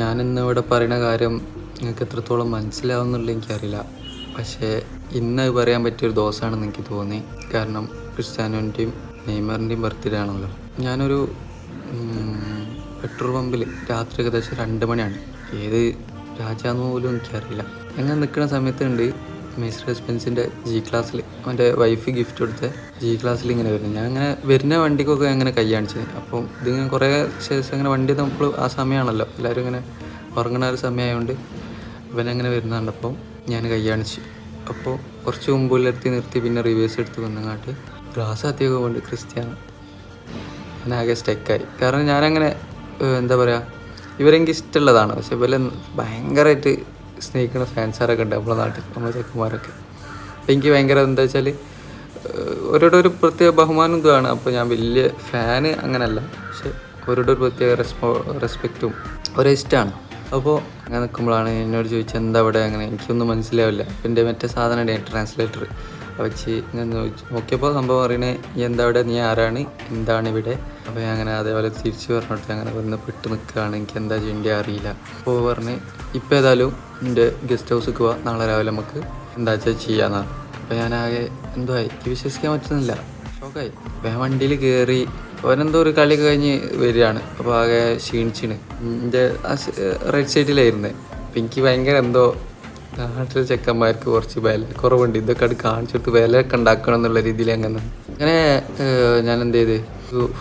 ഞാനിന്ന് ഇവിടെ പറയുന്ന കാര്യം നിങ്ങൾക്ക് എത്രത്തോളം മനസ്സിലാവുന്നുള്ള എനിക്കറിയില്ല. പക്ഷേ ഇന്ന് പറയാൻ പറ്റിയൊരു ദിവസമാണെന്ന് എനിക്ക് തോന്നി. കാരണം ക്രിസ്ത്യാനോൻ്റെയും നെയ്മറിൻ്റെയും ബർത്ത്ഡേ ആണല്ലോ. ഞാനൊരു പെട്രോൾ പമ്പിൽ രാത്രി ഏകദേശം 2 മണിയാണ്. ഏത് രാജ്യമാണെന്ന് പോലും എനിക്കറിയില്ല. അങ്ങനെ നിൽക്കുന്ന സമയത്തുണ്ട് മെഴ്സിഡസ് ബെൻസിൻ്റെ ജി ക്ലാസ്സിൽ അവൻ്റെ വൈഫ് ഗിഫ്റ്റ് കൊടുത്ത ജി ക്ലാസ്സിൽ ഇങ്ങനെ വരുന്നത്. ഞാൻ അങ്ങനെ വരുന്ന വണ്ടിക്കൊക്കെ അങ്ങനെ കൈ കാണിച്ചത്. അപ്പം ഇതിങ്ങനെ കുറേ ശേഷം അങ്ങനെ വണ്ടി നമ്മൾ ആ സമയമാണല്ലോ, എല്ലാവരും ഇങ്ങനെ ഉറങ്ങുന്ന ഒരു സമയമായതുകൊണ്ട് ഇവനങ്ങനെ വരുന്ന കണ്ടപ്പോൾ ഞാൻ കൈ കാണിച്ചു. അപ്പോൾ കുറച്ച് മുമ്പിലെത്തി നിർത്തി പിന്നെ റിവേഴ്സ് എടുത്ത് വന്നങ്ങാട്ട് ഗ്ലാസ് അധികം കൊണ്ട് ക്രിസ്ത്യാനോ. ഞാനാകെ സ്റ്റക്കായി. കാരണം ഞാനങ്ങനെ എന്താ പറയുക, ഇവരെനിക്ക് ഇഷ്ടമുള്ളതാണ്. പക്ഷെ ഇവരെ ഭയങ്കരമായിട്ട് സ്നേഹിക്കുന്ന ഫാൻസാരൊക്കെ ഉണ്ട് നമ്മുടെ നാട്ടിൽ, നമ്മുടെ ചെക്കന്മാരൊക്കെ. അപ്പം എനിക്ക് ഭയങ്കര എന്താ വെച്ചാൽ ഓരോരുടെ ഒരു പ്രത്യേക ബഹുമാനം ഇതുമാണ്. അപ്പോൾ ഞാൻ വലിയ ഫാന് അങ്ങനെയല്ല, പക്ഷെ ഓരോരുടെ ഒരു പ്രത്യേക റെസ്പെക്റ്റും ഒരേ ഇഷ്ടമാണ്. അപ്പോൾ അങ്ങനെ നിൽക്കുമ്പോഴാണ് എന്നോട് ചോദിച്ചത് എന്താ അവിടെ, അങ്ങനെ എനിക്കൊന്നും മനസ്സിലാവില്ല. അപ്പം എൻ്റെ മറ്റേ സാധനം ട്രാൻസ്ലേറ്റർ വെച്ച് ഇങ്ങനെ നോക്കിയപ്പോൾ സംഭവം പറയണേ എന്താ അവിടെ, നീ ആരാണ്, എന്താണ് ഇവിടെ. അപ്പോൾ ഞാൻ അങ്ങനെ അതേപോലെ തിരിച്ച് പറഞ്ഞിട്ട് അങ്ങനെ വന്ന് പെട്ട് നിൽക്കുകയാണ്, എനിക്ക് എന്താ ചെയ്യേണ്ടി അറിയില്ല. അപ്പോൾ പറഞ്ഞ് ഇപ്പോൾ ഏതായാലും എൻ്റെ ഗസ്റ്റ് ഹൗസിൽ പോവാം, നാളെ രാവിലെ നമുക്ക് എന്താ വെച്ചാൽ ചെയ്യാമെന്നാണ്. അപ്പോൾ ഞാനാകെ എന്തോ ആയി, വിശ്വസിക്കാൻ പറ്റുന്നില്ല, ഷോക്കായി. അപ്പോൾ ഞാൻ വണ്ടിയിൽ കയറി അവനെന്തോ ഒരു കളിയൊക്കെ കഴിഞ്ഞ് വരികയാണ്. അപ്പോൾ ആകെ ക്ഷീണിച്ചിന്. എൻ്റെ റൈറ്റ് സൈഡിലായിരുന്നേ. അപ്പം എനിക്ക് ഭയങ്കര എന്തോ നാട്ടിലെ ചെക്കന്മാർക്ക് കുറച്ച് വില കുറവുണ്ട്, ഇതൊക്കെ അത് കാണിച്ചെടുത്ത് വിലയൊക്കെ ഉണ്ടാക്കണം എന്നുള്ള രീതിയിൽ അങ്ങനെ ഞാൻ എന്ത് ചെയ്ത്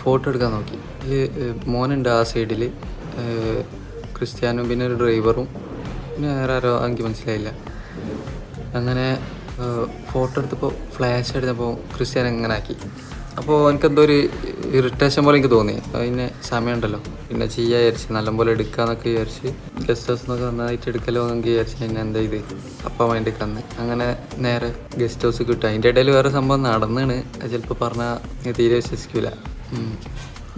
ഫോട്ടോ എടുക്കാൻ നോക്കി. മോനുണ്ട് ആ സൈഡിൽ, ക്രിസ്ത്യാനും പിന്നെ ഒരു ഡ്രൈവറും പിന്നെ വേറെ ആരോ എനിക്ക് മനസ്സിലായില്ല. അങ്ങനെ ഫോട്ടോ എടുത്തപ്പോൾ ഫ്ലാഷ് എടുത്തപ്പോൾ ക്രിസ്ത്യാനോ എങ്ങനെ ആക്കി. അപ്പോൾ എനിക്കെന്തോ ഒരു ഇറിറ്റേഷൻ പോലെ എനിക്ക് തോന്നി. അതിന് സമയമുണ്ടല്ലോ, പിന്നെ ചെയ്യാൻ വിചാരിച്ച് നല്ലപോലെ എടുക്കാമെന്നൊക്കെ വിചാരിച്ച് ഗസ്റ്റ് ഹൗസ് എന്നൊക്കെ നന്നായിട്ട് എടുക്കലോ എന്നൊക്കെ വിചാരിച്ച് ഞാൻ എന്താ ഇത് അപ്പം വേണ്ടി കന്ന് അങ്ങനെ നേരെ ഗസ്റ്റ് ഹൗസ് കിട്ടും. അതിൻ്റെ ഇടയിൽ വേറെ സംഭവം നടന്നാണ്, അത് ചിലപ്പോൾ പറഞ്ഞാൽ തീരെ വിശ്വസിക്കില്ല.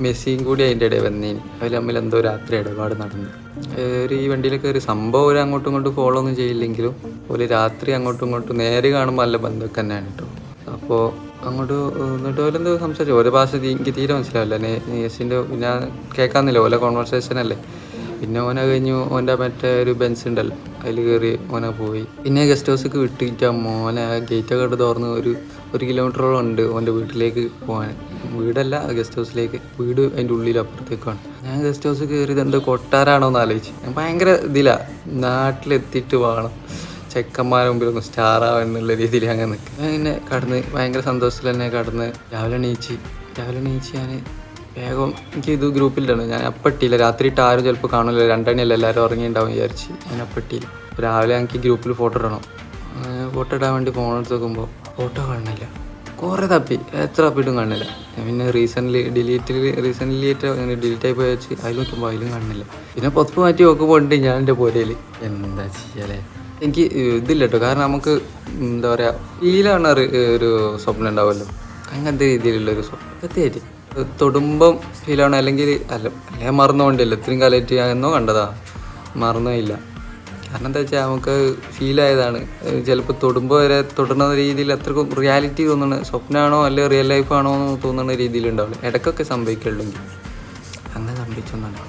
മെസ്സിയും കൂടി അതിൻ്റെ ഇടയിൽ വന്നേന്, അതിൽ തമ്മിൽ എന്തോ രാത്രി ഇടപാട് നടന്നു. ഈ വണ്ടിയിലൊക്കെ ഒരു സംഭവം ഒരു അങ്ങോട്ടും ഇങ്ങോട്ടും ഫോളോ ഒന്നും ചെയ്യില്ലെങ്കിലും ഒരു രാത്രി അങ്ങോട്ടും ഇങ്ങോട്ടും നേരെ കാണുമ്പോൾ നല്ല ബന്ധമൊക്കെ തന്നെയാണ് കേട്ടോ. അപ്പോൾ അങ്ങോട്ട് എന്നിട്ട് ഓലെന്തോ സംസാരിച്ചു, ഓരോ ഭാഷ എനിക്ക് തീരെ മനസ്സിലാവില്ല. നെയ്സിൻ്റെ ഞാൻ കേൾക്കാമെന്നില്ല, ഓലെ കോൺവെർസേഷൻ അല്ലേ. പിന്നെ ഓനെ കഴിഞ്ഞു ഓൻ്റെ മറ്റേ ഒരു ബെൻസ് ഉണ്ടല്ലോ, അതിൽ കയറി ഓനെ പോയി. പിന്നെ ഗസ്റ്റ് ഹൗസൊക്കെ വിട്ടിട്ട് മോനെ ആ ഗേറ്റൊക്കെ തുറന്ന് ഒരു കിലോമീറ്ററോളം ഉണ്ട് ഓൻ്റെ വീട്ടിലേക്ക് പോകാൻ. വീടല്ല, ഗസ്റ്റ് ഹൗസിലേക്ക്. വീട് അതിൻ്റെ ഉള്ളിൽ അപ്പുറത്തേക്കാണ്. ഞാൻ ഗസ്റ്റ് ഹൗസ് കയറിയത് എന്തോ കൊട്ടാരാണോ എന്ന് ആലോചിച്ച്. ഞാൻ ഭയങ്കര ഇതിലാണ്, നാട്ടിലെത്തിയിട്ട് വേണം ചെക്കന്മാരുടെ മുമ്പിലൊന്ന് സ്റ്റാറാവാൻ എന്നുള്ള രീതിയിൽ അങ്ങനെ നിൽക്കും. ഞാൻ ഇങ്ങനെ കടന്ന് ഭയങ്കര സന്തോഷത്തിൽ തന്നെ കടന്ന് രാവിലെ എണീച്ച് ഞാൻ വേഗം എനിക്ക് ഇത് ഗ്രൂപ്പിലാണ് ഞാൻ അപ്പട്ടിയില്ല. രാത്രി ഇട്ട് ആരും ചിലപ്പോൾ കാണില്ല, 2 മണിയല്ല എല്ലാവരും ഉറങ്ങിയിട്ടുണ്ടാവും വിചാരിച്ച് ഞാൻ അപ്പട്ടിയില്ല. രാവിലെ എനിക്ക് ഗ്രൂപ്പിൽ ഫോട്ടോ ഇടണം. ഫോട്ടോ ഇടാൻ വേണ്ടി ഫോൺ എടുത്ത് നോക്കുമ്പോൾ ഫോട്ടോ കാണുന്നില്ല. കുറേ തപ്പി, എത്ര തപ്പിയിട്ടും കാണില്ല. പിന്നെ റീസെൻ്റ്ലി ഡിലീറ്റ് ആയി പോയി വെച്ച് അതിൽ നോക്കുമ്പോൾ അതിലും കാണുന്നില്ല. പിന്നെ പൊതുപ്പ് മാറ്റി നോക്കുമ്പോൾ ഉണ്ട് ഞാൻ എൻ്റെ പുരയിൽ. എന്താ ചെയ്യാലേ, എനിക്ക് ഇതില്ല കേട്ടോ. കാരണം നമുക്ക് എന്താ പറയുക, ഫീലാണ് ഒരു സ്വപ്നം ഉണ്ടാവുമല്ലോ, അങ്ങനത്തെ രീതിയിലുള്ളൊരു സ്വപ്നം കൃത്യമായിട്ട് തൊടുമ്പം ഫീലാണ്. അല്ലെങ്കിൽ മറന്നുകൊണ്ടില്ല, ഇത്രയും കാലമായിട്ട് ഞാൻ എന്നോ കണ്ടതാ, മറന്നുമില്ല. കാരണം എന്താ വെച്ചാൽ നമുക്ക് ഫീലായതാണ്. ചിലപ്പോൾ തൊടുമ്പോൾ വരെ തൊടുന്ന രീതിയിൽ അത്രക്കും റിയാലിറ്റി തോന്നുന്നത് സ്വപ്നമാണോ അല്ലെങ്കിൽ റിയൽ ലൈഫാണോ എന്ന് തോന്നുന്ന രീതിയിലുണ്ടാവില്ല. ഇടയ്ക്കൊക്കെ സംഭവിക്കുള്ളെങ്കിൽ അങ്ങനെ സംഭവിച്ചൊന്നാണ്.